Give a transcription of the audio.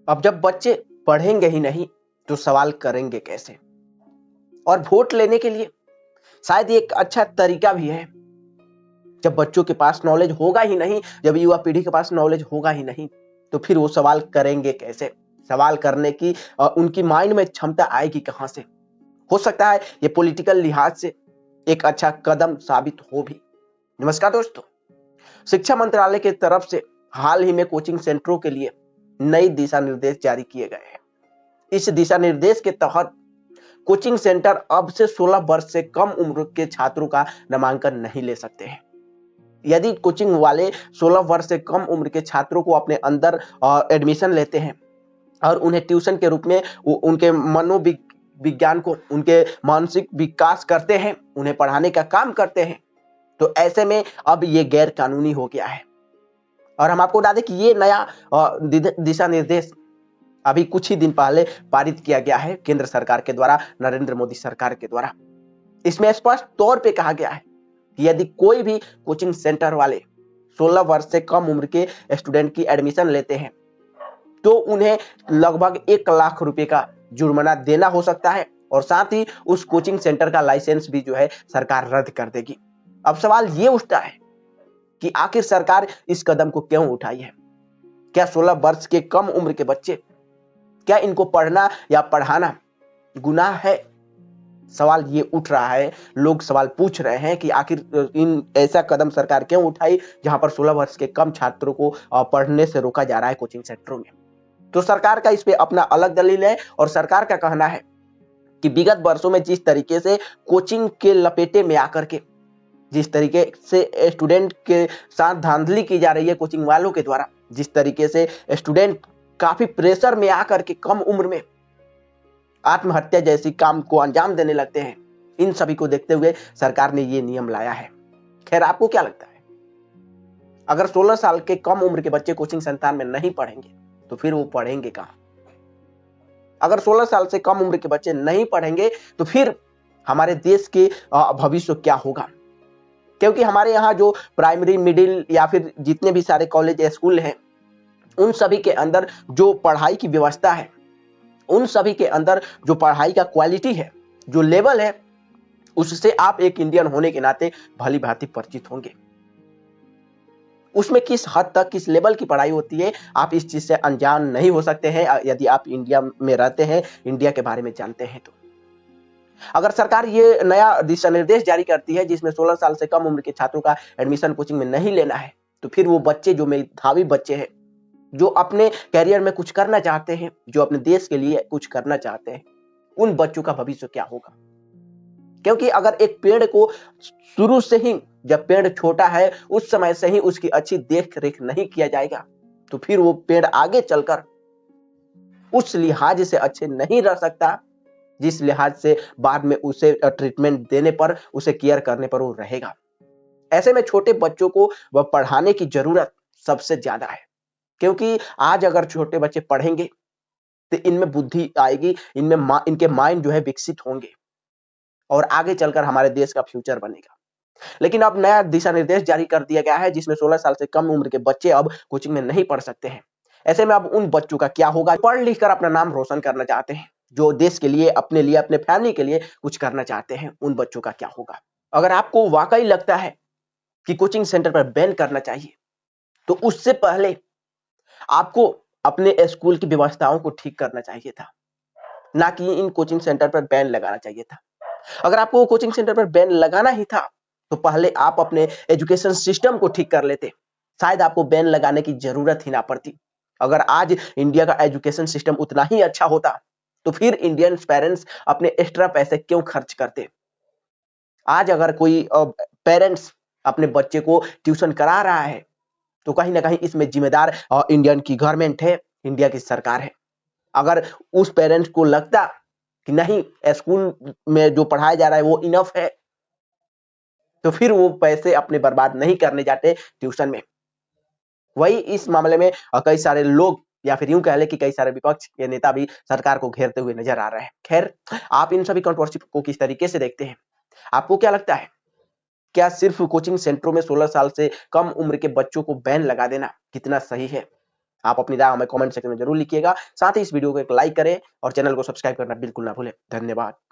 अब जब बच्चे पढ़ेंगे ही नहीं तो सवाल करेंगे कैसे? और वोट लेने के लिए शायद ये एक अच्छा तरीका भी है। जब बच्चों के पास नॉलेज होगा ही नहीं, जब युवा पीढ़ी के पास नॉलेज होगा ही नहीं, तो फिर वो सवाल करेंगे कैसे? सवाल करने की उनकी माइंड में क्षमता आएगी कहां से? हो सकता है ये पॉलिटिकल लिहाज से एक अच्छा कदम साबित हो भी। नमस्कार दोस्तों, शिक्षा मंत्रालय की तरफ से हाल ही में कोचिंग सेंटरों के लिए नई दिशा निर्देश जारी किए गए हैं। इस दिशा निर्देश के तहत कोचिंग सेंटर अब से 16 वर्ष से कम उम्र के छात्रों का नामांकन नहीं ले सकते हैं। यदि कोचिंग वाले 16 वर्ष से कम उम्र के छात्रों को अपने अंदर एडमिशन लेते हैं और उन्हें ट्यूशन के रूप में उनके मनोविज्ञान को, उनके मानसिक विकास करते हैं, उन्हें पढ़ाने का काम करते हैं, तो ऐसे में अब ये गैर कानूनी हो गया है। और हम आपको बता दें कि ये नया दिशा निर्देश अभी कुछ ही दिन पहले पारित किया गया है केंद्र सरकार के द्वारा, नरेंद्र मोदी सरकार के द्वारा। इसमें स्पष्ट तौर पे कहा गया है कि यदि कोई भी कोचिंग सेंटर वाले 16 वर्ष से कम उम्र के स्टूडेंट की एडमिशन लेते हैं तो उन्हें लगभग 1 लाख रुपए का जुर्माना देना हो सकता है और साथ ही उस कोचिंग सेंटर का लाइसेंस भी जो है सरकार रद्द कर देगी। अब सवाल ये उठता है कि आखिर सरकार इस कदम को क्यों उठाई है? क्या 16 वर्ष के कम उम्र के बच्चे, क्या इनको पढ़ना या पढ़ाना गुनाह है? सवाल ये उठ रहा है, लोग सवाल पूछ रहे हैं कि आखिर इन ऐसा कदम सरकार क्यों उठाई जहां पर 16 वर्ष के कम छात्रों को पढ़ने से रोका जा रहा है कोचिंग सेंटरों में। तो सरकार का इस पे अपना अलग दलील है और सरकार का कहना है कि विगत वर्षों में जिस तरीके से कोचिंग के लपेटे में आकर के जिस तरीके से स्टूडेंट के साथ धांधली की जा रही है कोचिंग वालों के द्वारा, जिस तरीके से स्टूडेंट काफी प्रेशर में आकर के कम उम्र में आत्महत्या जैसी काम को अंजाम देने लगते हैं, इन सभी को देखते हुए सरकार ने ये नियम लाया है। खैर, आपको क्या लगता है, अगर 16 साल के कम उम्र के बच्चे कोचिंग संस्थान में नहीं पढ़ेंगे तो फिर वो पढ़ेंगे कहां? अगर 16 साल से कम उम्र के बच्चे नहीं पढ़ेंगे तो फिर हमारे देश के भविष्य क्या होगा? क्योंकि हमारे यहाँ जो प्राइमरी, मिडिल या फिर जितने भी सारे कॉलेज या स्कूल हैं, उन सभी के अंदर जो पढ़ाई की व्यवस्था है, उन सभी के अंदर जो पढ़ाई का क्वालिटी है, जो लेवल है, उससे आप एक इंडियन होने के नाते भली भांति परिचित होंगे। उसमें किस हद तक, किस लेवल की पढ़ाई होती है, आप इस चीज से अनजान नहीं हो सकते हैं यदि आप इंडिया में रहते हैं, इंडिया के बारे में जानते हैं तो। अगर सरकार ये नया दिशा निर्देश जारी करती है जिसमें 16 साल से कम उम्र के छात्रों का एडमिशन कोचिंग में नहीं लेना है, तो फिर वो बच्चे, जो मेधावी बच्चे हैं, जो अपने कैरियर में कुछ करना चाहते हैं, जो अपने देश के लिए कुछ करना चाहते हैं, उन बच्चों का भविष्य क्या होगा? क्योंकि अगर एक पेड़ को शुरू से ही, जब पेड़ छोटा है उस समय से ही उसकी अच्छी देख रेख नहीं किया जाएगा तो फिर वो पेड़ आगे चलकर उस लिहाज से अच्छे नहीं रह सकता जिस लिहाज से बाद में उसे ट्रीटमेंट देने पर, उसे केयर करने पर वो रहेगा। ऐसे में छोटे बच्चों को वह पढ़ाने की जरूरत सबसे ज्यादा है, क्योंकि आज अगर छोटे बच्चे पढ़ेंगे तो इनमें बुद्धि आएगी, इनके माइंड जो है विकसित होंगे और आगे चलकर हमारे देश का फ्यूचर बनेगा। लेकिन अब नया दिशा निर्देश जारी कर दिया गया है जिसमें 16 साल से कम उम्र के बच्चे अब कोचिंग में नहीं पढ़ सकते हैं। ऐसे में अब उन बच्चों का क्या होगा, पढ़ लिख कर अपना नाम रोशन करना चाहते हैं, जो देश के लिए, अपने लिए, अपने फैमिली के लिए कुछ करना चाहते हैं, उन बच्चों का क्या होगा? अगर आपको वाकई लगता है कि कोचिंग सेंटर पर बैन करना चाहिए तो उससे पहले आपको अपने स्कूल की व्यवस्थाओं को ठीक करना चाहिए था, ना कि इन कोचिंग सेंटर पर बैन लगाना चाहिए था। अगर आपको कोचिंग सेंटर पर बैन लगाना ही था तो पहले आप अपने एजुकेशन सिस्टम को ठीक कर लेते, शायद आपको बैन लगाने की जरूरत ही ना पड़ती। अगर आज इंडिया का एजुकेशन सिस्टम उतना ही अच्छा होता तो फिर इंडियन पेरेंट्स अपने एक्स्ट्रा पैसे क्यों खर्च करते? आज अगर कोई पेरेंट्स अपने बच्चे को ट्यूशन करा रहा है तो कहीं ना कहीं इसमें जिम्मेदार इंडियन की गवर्नमेंट है, इंडिया की सरकार है। अगर उस पेरेंट्स को लगता कि नहीं, स्कूल में जो पढ़ाया जा रहा है वो इनफ है, तो फिर वो पैसे अपने बर्बाद नहीं करने जाते ट्यूशन में। वही इस मामले में कई सारे लोग, या फिर यूं कह ले कि कई सारे विपक्ष के नेता भी सरकार को घेरते हुए नजर आ रहे हैं। खैर, आप इन सभी कंट्रोवर्सी को किस तरीके से देखते हैं? आपको क्या लगता है, क्या सिर्फ कोचिंग सेंटरों में 16 साल से कम उम्र के बच्चों को बैन लगा देना कितना सही है? आप अपनी राय हमें कमेंट सेक्शन में जरूर लिखिएगा। साथ ही इस वीडियो को एक लाइक करें और चैनल को सब्सक्राइब करना बिल्कुल ना भूलें। धन्यवाद।